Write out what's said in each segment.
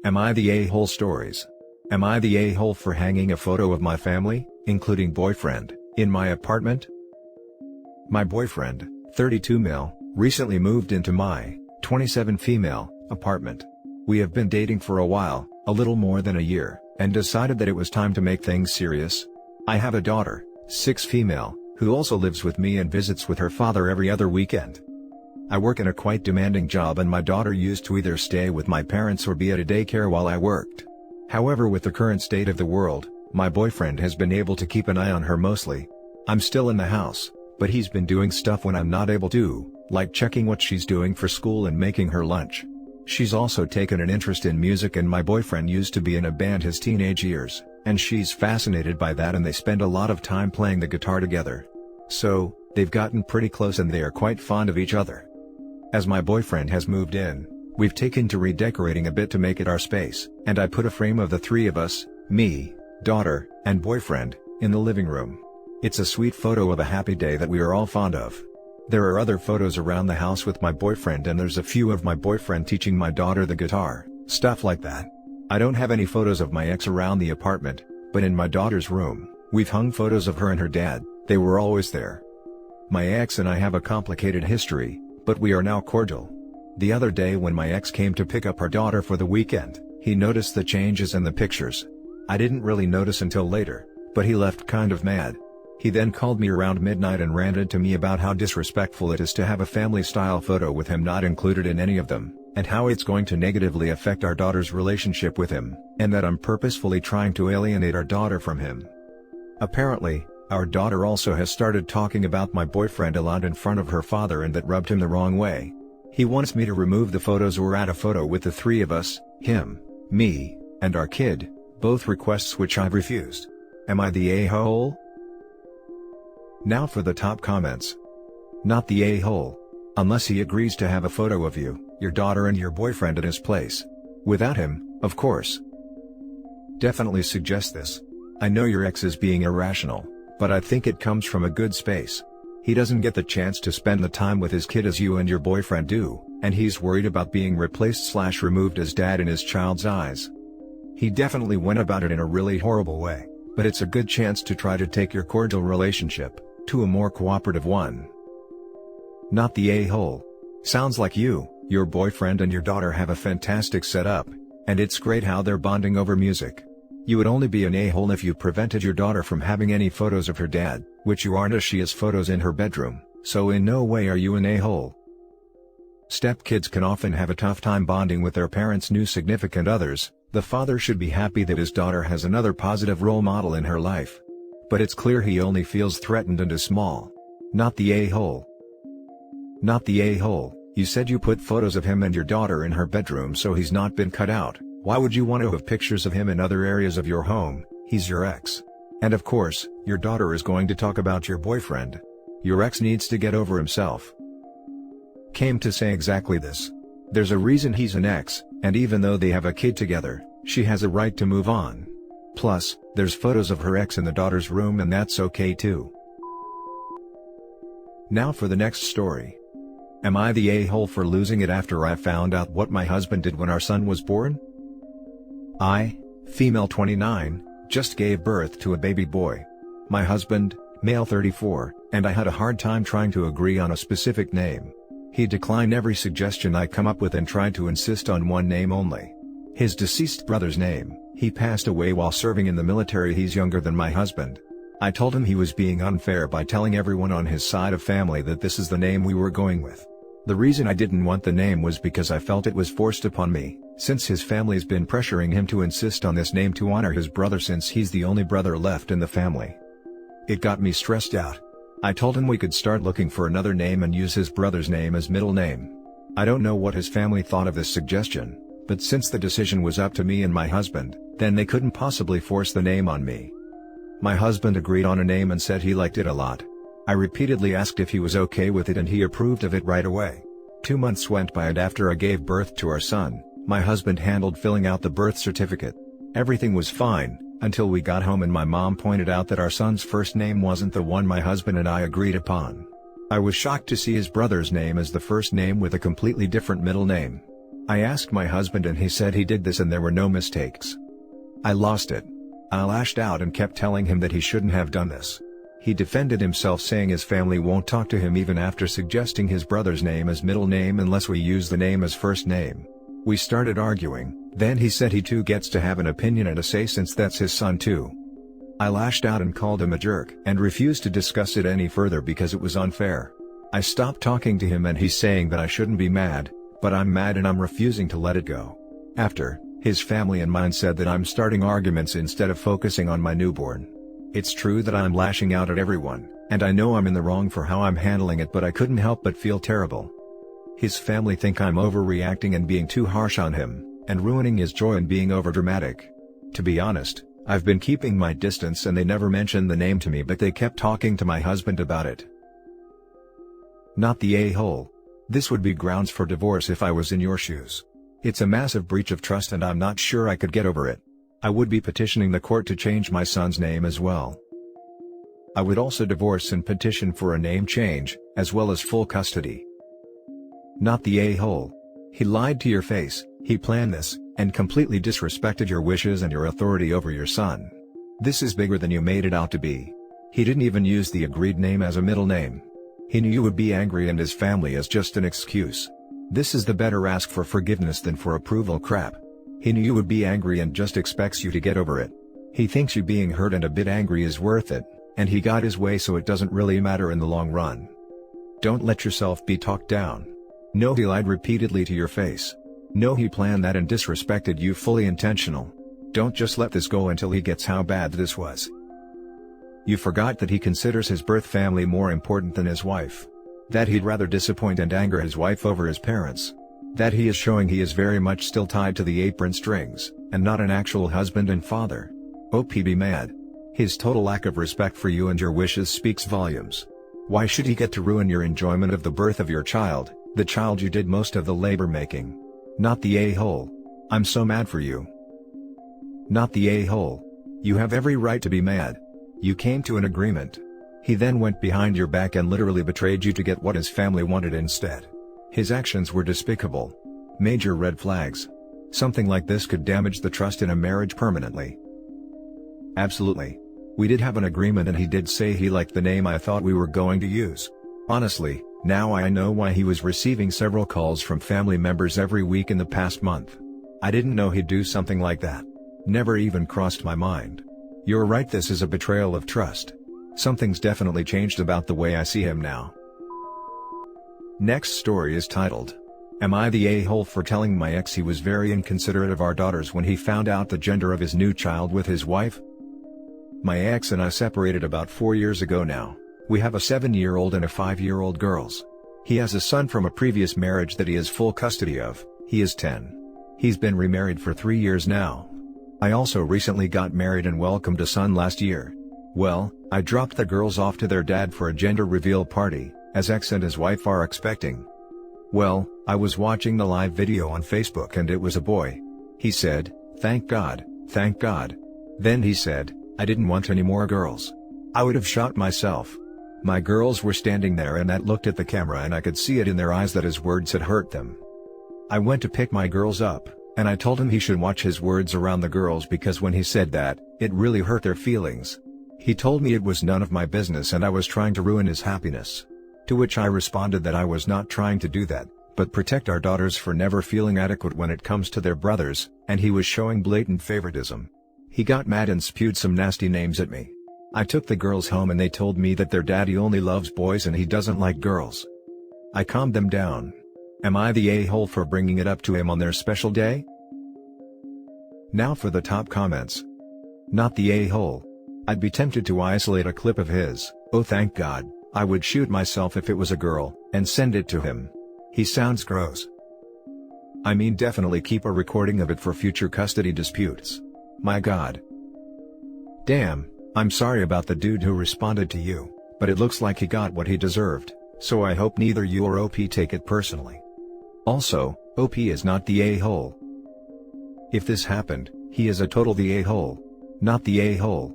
Am I the a-hole stories? Am I the a-hole for hanging a photo of my family, including boyfriend, in my apartment? My boyfriend, 32 male, recently moved into my, 27 female, apartment. We have been dating for a while, a little more than a year, and decided that it was time to make things serious. I have a daughter, 6 female, who also lives with me and visits with her father every other weekend. I work in a quite demanding job and my daughter used to either stay with my parents or be at a daycare while I worked. However, with the current state of the world, my boyfriend has been able to keep an eye on her mostly. I'm still in the house, but he's been doing stuff when I'm not able to, like checking what she's doing for school and making her lunch. She's also taken an interest in music and my boyfriend used to be in a band his teenage years, and she's fascinated by that and they spend a lot of time playing the guitar together. So, they've gotten pretty close and they are quite fond of each other. As my boyfriend has moved in, we've taken to redecorating a bit to make it our space, and I put a frame of the 3 of us, me, daughter, and boyfriend, in the living room. It's a sweet photo of a happy day that we are all fond of. There are other photos around the house with my boyfriend and there's a few of my boyfriend teaching my daughter the guitar, stuff like that. I don't have any photos of my ex around the apartment, but in my daughter's room, we've hung photos of her and her dad. They were always there. My ex and I have a complicated history, but we are now cordial. The other day when my ex came to pick up our daughter for the weekend, he noticed the changes in the pictures. I didn't really notice until later, but he left kind of mad. He then called me around midnight and ranted to me about how disrespectful it is to have a family-style photo with him not included in any of them, and how it's going to negatively affect our daughter's relationship with him, and that I'm purposefully trying to alienate our daughter from him. Apparently, our daughter also has started talking about my boyfriend a lot in front of her father and that rubbed him the wrong way. He wants me to remove the photos or add a photo with the 3 of us, him, me, and our kid, both requests which I've refused. Am I the a-hole? Now for the top comments. Not the a-hole. Unless he agrees to have a photo of you, your daughter and your boyfriend at his place. Without him, of course. Definitely suggest this. I know your ex is being irrational, but I think it comes from a good space. He doesn't get the chance to spend the time with his kid as you and your boyfriend do, and he's worried about being replaced/removed as dad in his child's eyes. He definitely went about it in a really horrible way, but it's a good chance to try to take your cordial relationship to a more cooperative one. Not the a-hole. Sounds like you, your boyfriend and your daughter have a fantastic setup, and it's great how they're bonding over music. You would only be an a-hole if you prevented your daughter from having any photos of her dad, which you aren't as she has photos in her bedroom, so in no way are you an a-hole. Stepkids can often have a tough time bonding with their parents' new significant others. The father should be happy that his daughter has another positive role model in her life. But it's clear he only feels threatened and is small. Not the a-hole. Not the a-hole. You said you put photos of him and your daughter in her bedroom so he's not been cut out. Why would you want to have pictures of him in other areas of your home? He's your ex. And of course, your daughter is going to talk about your boyfriend. Your ex needs to get over himself. Came to say exactly this. There's a reason he's an ex, and even though they have a kid together, she has a right to move on. Plus, there's photos of her ex in the daughter's room and that's okay too. Now for the next story. Am I the a-hole for losing it after I found out what my husband did when our son was born? I, female 29, just gave birth to a baby boy. My husband, male 34, and I had a hard time trying to agree on a specific name. He declined every suggestion I come up with and tried to insist on one name only. His deceased brother's name. He passed away while serving in the military. He's younger than my husband. I told him he was being unfair by telling everyone on his side of family that this is the name we were going with. The reason I didn't want the name was because I felt it was forced upon me, since his family's been pressuring him to insist on this name to honor his brother since he's the only brother left in the family. It got me stressed out. I told him we could start looking for another name and use his brother's name as middle name. I don't know what his family thought of this suggestion, but since the decision was up to me and my husband, then they couldn't possibly force the name on me. My husband agreed on a name and said he liked it a lot. I repeatedly asked if he was okay with it and he approved of it right away. 2 months went by and after I gave birth to our son, my husband handled filling out the birth certificate. Everything was fine, until we got home and my mom pointed out that our son's first name wasn't the one my husband and I agreed upon. I was shocked to see his brother's name as the first name with a completely different middle name. I asked my husband and he said he did this and there were no mistakes. I lost it. I lashed out and kept telling him that he shouldn't have done this. He defended himself saying his family won't talk to him even after suggesting his brother's name as middle name unless we use the name as first name. We started arguing, then he said he too gets to have an opinion and a say since that's his son too. I lashed out and called him a jerk and refused to discuss it any further because it was unfair. I stopped talking to him and he's saying that I shouldn't be mad, but I'm mad and I'm refusing to let it go. After, his family and mine said that I'm starting arguments instead of focusing on my newborn. It's true that I'm lashing out at everyone, and I know I'm in the wrong for how I'm handling it, but I couldn't help but feel terrible. His family think I'm overreacting and being too harsh on him, and ruining his joy and being overdramatic. To be honest, I've been keeping my distance and they never mentioned the name to me, but they kept talking to my husband about it. Not the a-hole. This would be grounds for divorce if I was in your shoes. It's a massive breach of trust and I'm not sure I could get over it. I would be petitioning the court to change my son's name as well. I would also divorce and petition for a name change, as well as full custody. Not the a-hole. He lied to your face, he planned this, and completely disrespected your wishes and your authority over your son. This is bigger than you made it out to be. He didn't even use the agreed name as a middle name. He knew you would be angry and his family as just an excuse. This is the better ask for forgiveness than for approval crap. He knew you would be angry and just expects you to get over it. He thinks you being hurt and a bit angry is worth it, and he got his way so it doesn't really matter in the long run. Don't let yourself be talked down. No, he lied repeatedly to your face. No, he planned that and disrespected you fully intentional. Don't just let this go until he gets how bad this was. You forgot that he considers his birth family more important than his wife. That he'd rather disappoint and anger his wife over his parents. That he is showing he is very much still tied to the apron strings, and not an actual husband and father. OP be mad. His total lack of respect for you and your wishes speaks volumes. Why should he get to ruin your enjoyment of the birth of your child, the child you did most of the labor making? Not the a-hole. I'm so mad for you. Not the a-hole. You have every right to be mad. You came to an agreement. He then went behind your back and literally betrayed you to get what his family wanted instead. His actions were despicable. Major red flags. Something like this could damage the trust in a marriage permanently. Absolutely. We did have an agreement and he did say he liked the name I thought we were going to use. Honestly, now I know why he was receiving several calls from family members every week in the past month. I didn't know he'd do something like that. Never even crossed my mind. You're right, this is a betrayal of trust. Something's definitely changed about the way I see him now. Next story is titled, Am I the a-hole for telling my ex he was very inconsiderate of our daughters when he found out the gender of his new child with his wife? My ex and I separated about 4 years ago now. We have a 7-year-old and a 5-year-old girls. He has a son from a previous marriage that he has full custody of. He is 10. He's been remarried for 3 years now. I also recently got married and welcomed a son last year. Well, I dropped the girls off to their dad for a gender reveal party, as ex and his wife are expecting. Well, I was watching the live video on Facebook and it was a boy. He said, "Thank God, thank God." Then he said, "I didn't want any more girls." I would have shot myself. My girls were standing there and that looked at the camera and I could see it in their eyes that his words had hurt them. I went to pick my girls up, and I told him he should watch his words around the girls because when he said that, it really hurt their feelings. He told me it was none of my business and I was trying to ruin his happiness. To which I responded that I was not trying to do that, but protect our daughters for never feeling adequate when it comes to their brothers, and he was showing blatant favoritism. He got mad and spewed some nasty names at me. I took the girls home and they told me that their daddy only loves boys and he doesn't like girls. I calmed them down. Am I the a-hole for bringing it up to him on their special day? Now for the top comments. Not the a-hole. I'd be tempted to isolate a clip of his, "Oh thank God, I would shoot myself if it was a girl," and send it to him. He sounds gross. I mean, definitely keep a recording of it for future custody disputes. My God. Damn, I'm sorry about the dude who responded to you, but it looks like he got what he deserved, so I hope neither you or OP take it personally. Also, OP is not the a-hole. If this happened, he is a total the a-hole. Not the a-hole.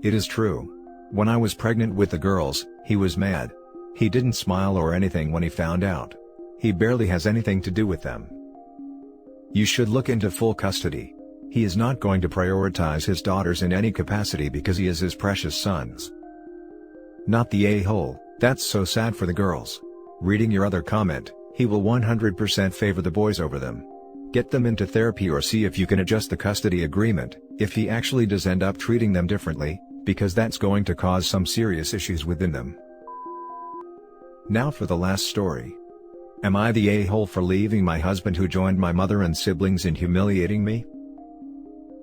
It is true. When I was pregnant with the girls, he was mad. He didn't smile or anything when he found out. He barely has anything to do with them. You should look into full custody. He is not going to prioritize his daughters in any capacity because he is his precious sons. Not the a-hole. That's so sad for the girls. Reading your other comment, he will 100% favor the boys over them. Get them into therapy or see if you can adjust the custody agreement, if he actually does end up treating them differently, because that's going to cause some serious issues within them. Now for the last story. Am I the a-hole for leaving my husband who joined my mother and siblings in humiliating me?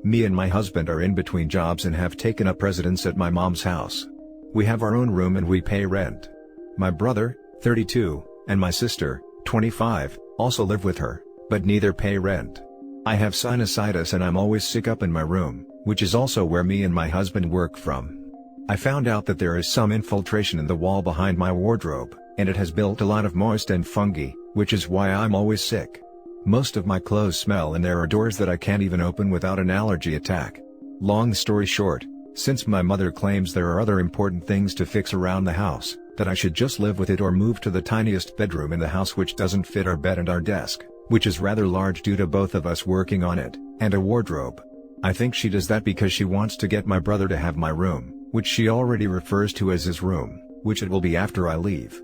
Me and my husband are in between jobs and have taken up residence at my mom's house. We have our own room and we pay rent. My brother, 32, and my sister, 25, also live with her, but neither pay rent. I have sinusitis and I'm always sick up in my room, which is also where me and my husband work from. I found out that there is some infiltration in the wall behind my wardrobe, and it has built a lot of moist and fungi, which is why I'm always sick. Most of my clothes smell and there are doors that I can't even open without an allergy attack. Long story short, since my mother claims there are other important things to fix around the house, that I should just live with it or move to the tiniest bedroom in the house which doesn't fit our bed and our desk, which is rather large due to both of us working on it, and a wardrobe. I think she does that because she wants to get my brother to have my room, which she already refers to as his room, which it will be after I leave.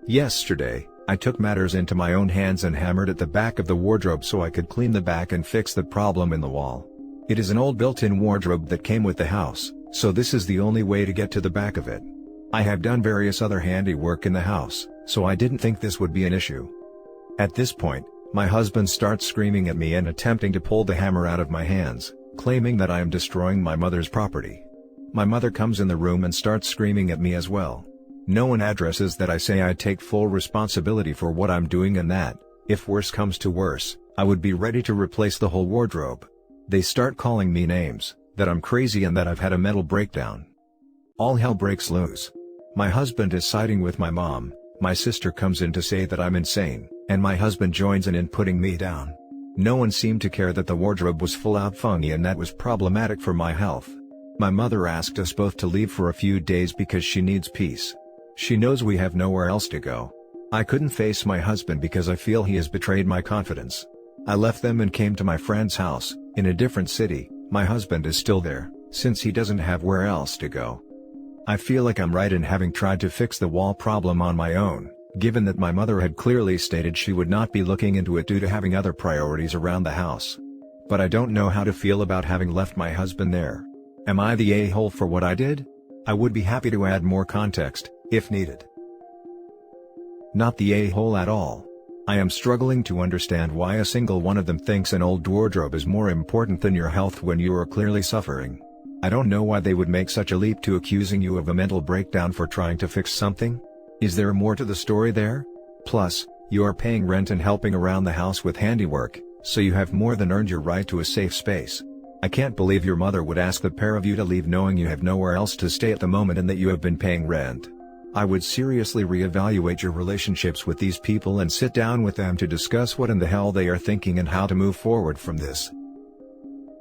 Yesterday, I took matters into my own hands and hammered at the back of the wardrobe so I could clean the back and fix the problem in the wall. It is an old built-in wardrobe that came with the house, so this is the only way to get to the back of it. I have done various other handiwork in the house, so I didn't think this would be an issue. At this point, my husband starts screaming at me and attempting to pull the hammer out of my hands, claiming that I am destroying my mother's property. My mother comes in the room and starts screaming at me as well. No one addresses that I say I take full responsibility for what I'm doing and that, if worse comes to worse, I would be ready to replace the whole wardrobe. They start calling me names, that I'm crazy and that I've had a mental breakdown. All hell breaks loose. My husband is siding with my mom, my sister comes in to say that I'm insane, and my husband joins in putting me down. No one seemed to care that the wardrobe was full out fungi and that was problematic for my health. My mother asked us both to leave for a few days because she needs peace. She knows we have nowhere else to go. I couldn't face my husband because I feel he has betrayed my confidence. I left them and came to my friend's house, in a different city. My husband is still there, since he doesn't have where else to go. I feel like I'm right in having tried to fix the wall problem on my own, given that my mother had clearly stated she would not be looking into it due to having other priorities around the house. But I don't know how to feel about having left my husband there. Am I the a-hole for what I did? I would be happy to add more context, if needed. Not the a-hole at all. I am struggling to understand why a single one of them thinks an old wardrobe is more important than your health when you are clearly suffering. I don't know why they would make such a leap to accusing you of a mental breakdown for trying to fix something. Is there more to the story there? Plus, you are paying rent and helping around the house with handiwork, so you have more than earned your right to a safe space. I can't believe your mother would ask the pair of you to leave knowing you have nowhere else to stay at the moment and that you have been paying rent. I would seriously reevaluate your relationships with these people and sit down with them to discuss what in the hell they are thinking and how to move forward from this.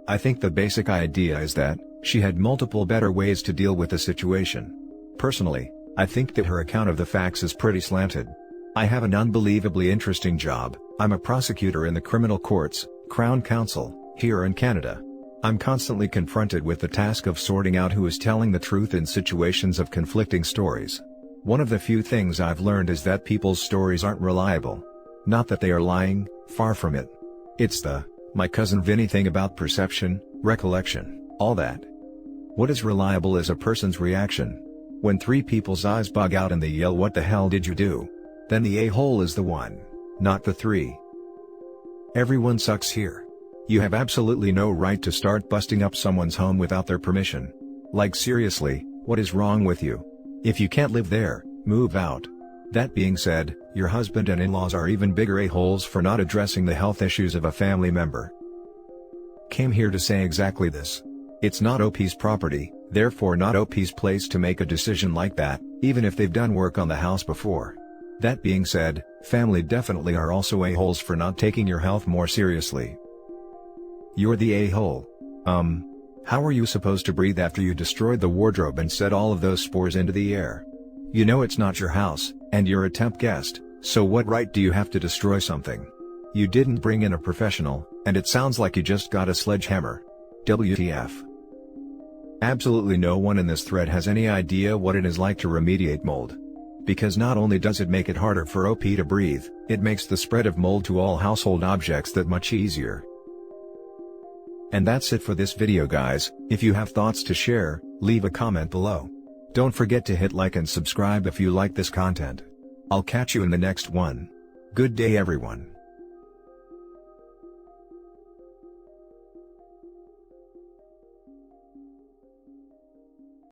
I think the basic idea is that she had multiple better ways to deal with the situation. Personally, I think that her account of the facts is pretty slanted. I have an unbelievably interesting job. I'm a prosecutor in the criminal courts, Crown Counsel, here in Canada. I'm constantly confronted with the task of sorting out who is telling the truth in situations of conflicting stories. One of the few things I've learned is that people's stories aren't reliable. Not that they are lying, far from it. It's the, my cousin Vinny thing about perception, recollection, all that. What is reliable is a person's reaction. When three people's eyes bug out and they yell, "What the hell did you do?" then the a-hole is the one, not the three. Everyone sucks here. You have absolutely no right to start busting up someone's home without their permission. Like seriously, what is wrong with you? If you can't live there, move out. That being said, your husband and in-laws are even bigger a-holes for not addressing the health issues of a family member. Came here to say exactly this. It's not OP's property, therefore not OP's place to make a decision like that, even if they've done work on the house before. That being said, family definitely are also a-holes for not taking your health more seriously. You're the a-hole. How are you supposed to breathe after you destroyed the wardrobe and set all of those spores into the air? You know it's not your house, and you're a temp guest, so what right do you have to destroy something? You didn't bring in a professional, and it sounds like you just got a sledgehammer. WTF. Absolutely no one in this thread has any idea what it is like to remediate mold. Because not only does it make it harder for OP to breathe, it makes the spread of mold to all household objects that much easier. And that's it for this video, guys. If you have thoughts to share, leave a comment below. Don't forget to hit like and subscribe if you like this content. I'll catch you in the next one. Good day, everyone.